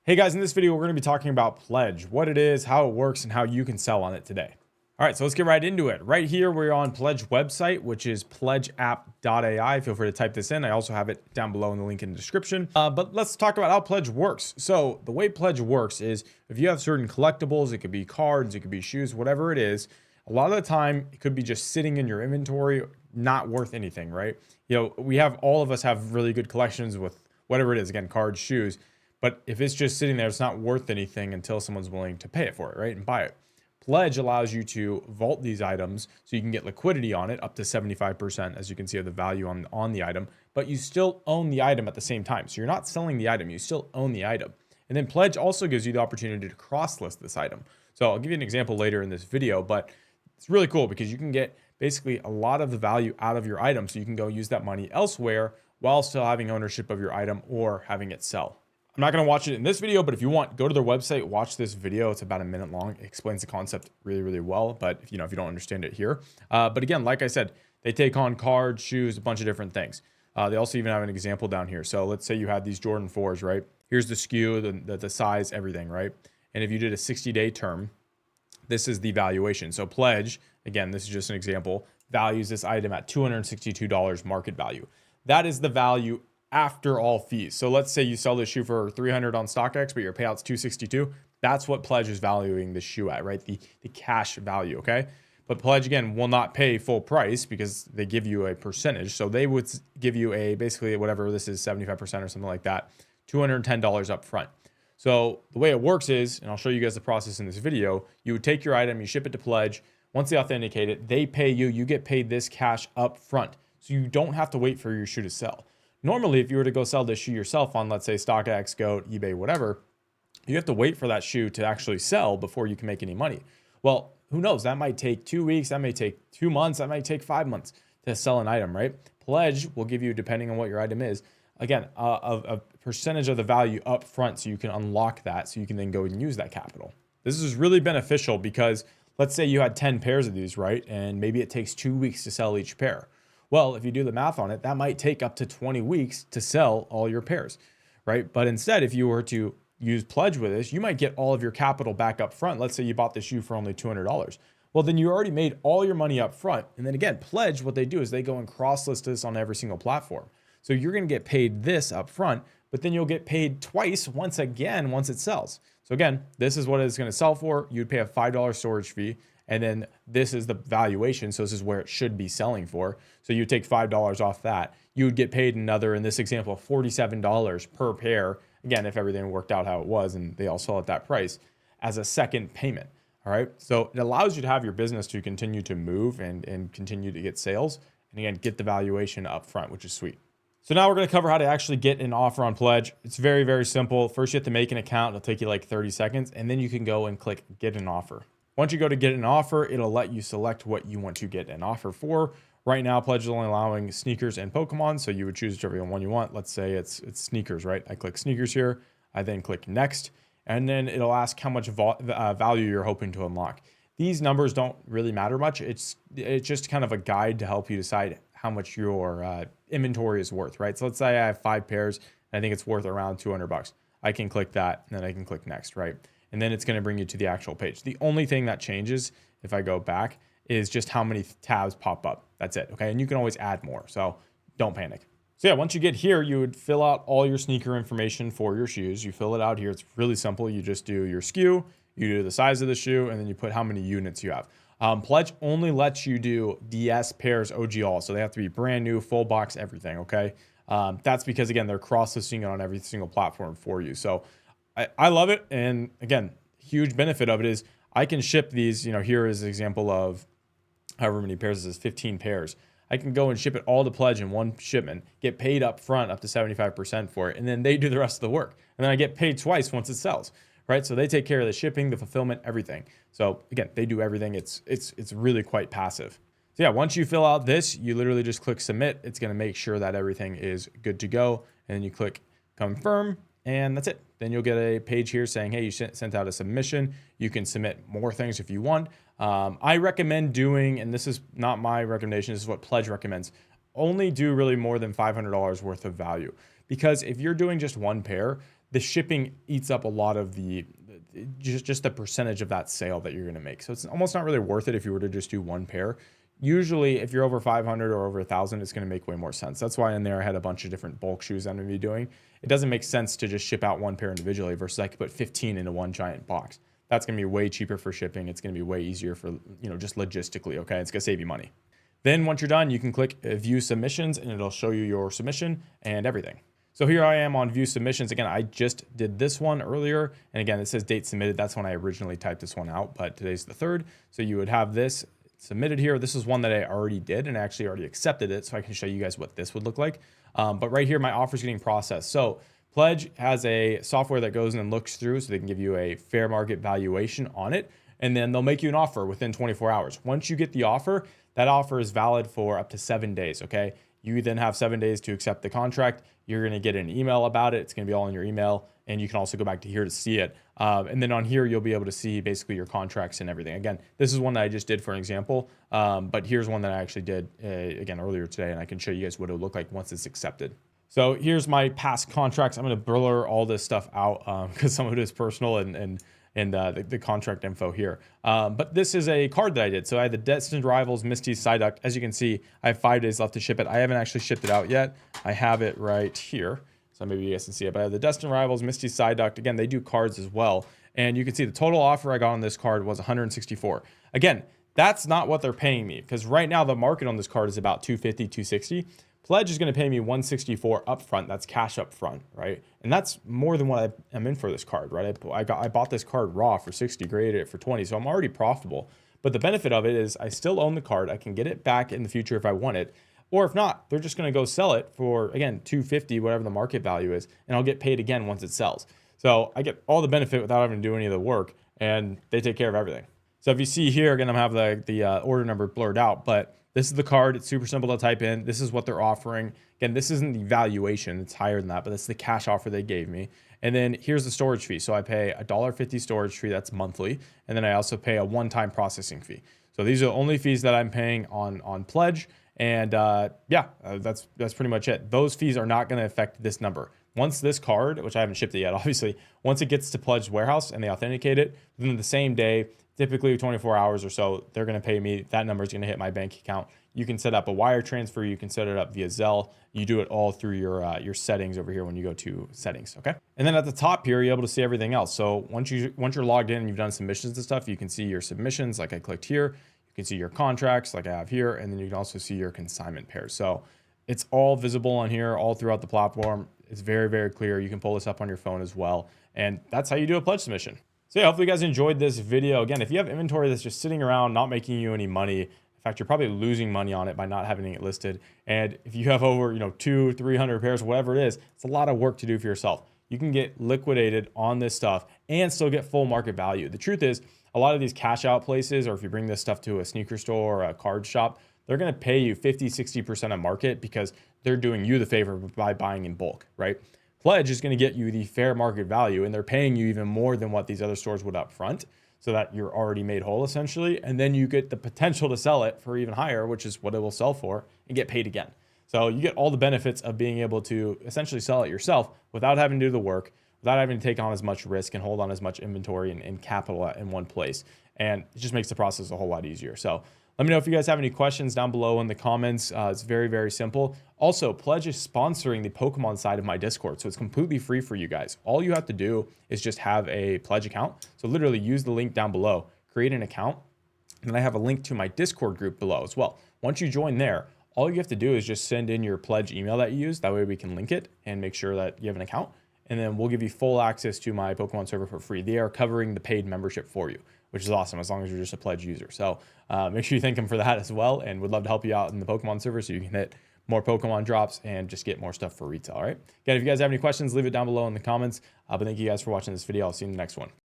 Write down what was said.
Hey guys, in this video, we're going to be talking about Pledge, what it is, how it works, and how you can sell on it today. All right, so let's get right into it. Right here, we're on Pledge website, which is pledgeapp.ai. Feel free to type this in. I also have it down below in the link in the description. But let's talk about how Pledge works. So the way Pledge works is if you have certain collectibles, it could be cards, it could be shoes, whatever it is, a lot of the time, it could be just sitting in your inventory, not worth anything, right? All of us have really good collections with whatever it is, again, cards, shoes. But if it's just sitting there, it's not worth anything until someone's willing to pay it for it, right? And buy it. Pledge allows you to vault these items so you can get liquidity on it up to 75%, as you can see, of the value on the item, but you still own the item at the same time. So you're not selling the item, you still own the item. And then Pledge also gives you the opportunity to cross-list this item. So I'll give you an example later in this video, but it's really cool because you can get basically a lot of the value out of your item. So you can go use that money elsewhere while still having ownership of your item or having it sell. I'm not going to watch it in this video, but if you want, go to their website, watch this video. It's about a minute long. It explains the concept really, really well. But if you don't understand it here. But again, like I said, they take on cards, shoes, a bunch of different things. They also even have an example down here. So let's say you had these Jordan 4s, right? Here's the SKU, the size, everything, right? And if you did a 60-day term, this is the valuation. So Pledge, again, this is just an example, values this item at $262 market value. That is the value after all fees. So let's say you sell this shoe for $300 on StockX, but your payout's $262. That's what Pledge is valuing the shoe at, right? The cash value, okay? But Pledge, again, will not pay full price because they give you a percentage. So they would give you basically whatever this is, 75% or something like that, $210 up front. So the way it works is, and I'll show you guys the process in this video, you would take your item, you ship it to Pledge. Once they authenticate it, they pay you. You get paid this cash up front. So you don't have to wait for your shoe to sell. Normally, if you were to go sell this shoe yourself on, let's say, StockX, Goat, eBay, whatever, you have to wait for that shoe to actually sell before you can make any money. Well, who knows? That might take 2 weeks. That may take 2 months. That might take 5 months to sell an item, right? Pledge will give you, depending on what your item is, again, a percentage of the value up front so you can unlock that so you can then go and use that capital. This is really beneficial because let's say you had 10 pairs of these, right? And maybe it takes 2 weeks to sell each pair. Well, if you do the math on it, that might take up to 20 weeks to sell all your pairs, right? But instead, if you were to use Pledge with this, you might get all of your capital back up front. Let's say you bought the shoe for only $200. Well, then you already made all your money up front. And then again, Pledge, what they do is they go and cross-list this on every single platform. So you're going to get paid this up front, but then you'll get paid twice once it sells. So again, this is what it's going to sell for. You'd pay a $5 storage fee. And then this is the valuation. So this is where it should be selling for. So you take $5 off that. You would get paid another, in this example, $47 per pair. Again, if everything worked out how it was and they all sell at that price as a second payment. All right. So it allows you to have your business to continue to move and continue to get sales. And again, get the valuation up front, which is sweet. So now we're going to cover how to actually get an offer on Pledge. It's very, very simple. First, you have to make an account. It'll take you like 30 seconds. And then you can go and click get an offer. Once you go to get an offer, it'll let you select what you want to get an offer for. Right now, Pledge is only allowing sneakers and Pokemon, so you would choose whichever one you want. Let's say it's sneakers, right? I click sneakers here. I then click next, and then it'll ask how much value you're hoping to unlock. These numbers don't really matter much. It's just kind of a guide to help you decide how much your inventory is worth, right? So let's say I have 5 pairs, and I think it's worth around $200. I can click that, and then I can click next, right? And then it's going to bring you to the actual page. The only thing that changes, if I go back, is just how many tabs pop up. That's it, okay? And you can always add more, so don't panic. So yeah, once you get here, you would fill out all your sneaker information for your shoes. You fill it out here. It's really simple. You just do your SKU, you do the size of the shoe, and then you put how many units you have. Pledge only lets you do DS, pairs, OG all, so they have to be brand new, full box, everything, okay? That's because, again, they're cross-listing it on every single platform for you. So I love it. And again, huge benefit of it is I can ship these, here is an example of however many pairs this is, 15 pairs. I can go and ship it all to Pledge in one shipment, get paid up front up to 75% for it, and then they do the rest of the work. And then I get paid twice once it sells, right? So they take care of the shipping, the fulfillment, everything. So again, they do everything. It's really quite passive. So yeah, once you fill out this, you literally just click submit. It's going to make sure that everything is good to go. And then you click confirm. And that's it. Then you'll get a page here saying, hey, you sent out a submission. You can submit more things if you want. I recommend doing, and this is not my recommendation, this is what Pledge recommends, only do really more than $500 worth of value. Because if you're doing just one pair, the shipping eats up a lot of the just the percentage of that sale that you're going to make. So it's almost not really worth it if you were to just do one pair. Usually if you're over 500 or over 1,000, it's going to make way more sense. That's why in there I had a bunch of different bulk shoes I'm going to be doing. It doesn't make sense to just ship out one pair individually versus I could put 15 into one giant box. That's going to be way cheaper for shipping. It's going to be way easier for, just logistically. Okay. It's going to save you money. Then once you're done, you can click view submissions and it'll show you your submission and everything. So here I am on view submissions. Again, I just did this one earlier. And again, it says date submitted. That's when I originally typed this one out, but today's the 3rd. So you would have this submitted here. This is one that I already did and I actually already accepted it. So I can show you guys what this would look like. But right here, my offer is getting processed. So Pledge has a software that goes in and looks through so they can give you a fair market valuation on it. And then they'll make you an offer within 24 hours. Once you get the offer, that offer is valid for up to 7 days. Okay. You then have 7 days to accept the contract. You're going to get an email about it. It's going to be all in your email. And you can also go back to here to see it. And then on here, you'll be able to see basically your contracts and everything. Again, this is one that I just did for an example. But here's one that I actually did again earlier today. And I can show you guys what it'll look like once it's accepted. So here's my past contracts. I'm going to blur all this stuff out because some of it is personal and the contract info here. But this is a card that I did. So I had the Destined Rivals Misty Psyduck. As you can see, I have 5 days left to ship it. I haven't actually shipped it out yet. I have it right here. So maybe you guys can see it. But I have the Destined Rivals Misty Psyduck. Again, they do cards as well. And you can see the total offer I got on this card was 164. Again, that's not what they're paying me because right now the market on this card is about 250, 260. Pledge is going to pay me 164 upfront. That's cash upfront, right? And that's more than what I am in for this card, right? I bought this card raw for 60, graded it for 20, so I'm already profitable. But the benefit of it is I still own the card. I can get it back in the future if I want it. Or if not, they're just going to go sell it for, again, 250, whatever the market value is, and I'll get paid again once it sells. So I get all the benefit without having to do any of the work, and they take care of everything. So if you see here, again, I'm have the order number blurred out, but this is the card. It's super simple to type in. This is what they're offering. Again, this isn't the valuation. It's higher than that, but that's the cash offer they gave me. And then here's the storage fee. So I pay $1.50 storage fee. That's monthly. And then I also pay a one-time processing fee. So these are the only fees that I'm paying on Pledge. And that's pretty much it. Those fees are not going to affect this number. Once this card, which I haven't shipped it yet, obviously, once it gets to Pledge warehouse and they authenticate it, within the same day, typically 24 hours or so, they're going to pay me. That number is going to hit my bank account. You can set up a wire transfer. You can set it up via Zelle. You do it all through your settings over here when you go to settings. Okay. And then at the top here, you're able to see everything else. So once you're logged in and you've done submissions and stuff, you can see your submissions. Like I clicked here, you can see your contracts like I have here, and then you can also see your consignment pairs. So it's all visible on here, all throughout the platform. It's very, very clear. You can pull this up on your phone as well. And that's how you do a pledge submission. So yeah, hopefully you guys enjoyed this video. Again, if you have inventory that's just sitting around, not making you any money, in fact, you're probably losing money on it by not having it listed. And if you have over, 200-300 pairs, whatever it is, it's a lot of work to do for yourself. You can get liquidated on this stuff and still get full market value. The truth is, a lot of these cash out places, or if you bring this stuff to a sneaker store or a card shop, they're going to pay you 50-60% of market because they're doing you the favor by buying in bulk, right? Pledge is going to get you the fair market value, and they're paying you even more than what these other stores would up front, so that you're already made whole essentially. And then you get the potential to sell it for even higher, which is what it will sell for, and get paid again. So you get all the benefits of being able to essentially sell it yourself without having to do the work, without having to take on as much risk and hold on as much inventory and capital in one place. And it just makes the process a whole lot easier. So let me know if you guys have any questions down below in the comments. It's very, very simple. Also, Pledge is sponsoring the Pokemon side of my Discord, so it's completely free for you guys. All you have to do is just have a Pledge account. So literally use the link down below, create an account, and then I have a link to my Discord group below as well. Once you join there, all you have to do is just send in your Pledge email that you use. That way we can link it and make sure that you have an account. And then we'll give you full access to my Pokemon server for free. They are covering the paid membership for you, which is awesome as long as you're just a Pledge user. So make sure you thank them for that as well, and would love to help you out in the Pokemon server so you can hit more Pokemon drops and just get more stuff for retail. All right. Again, if you guys have any questions, leave it down below in the comments. But thank you guys for watching this video. I'll see you in the next one.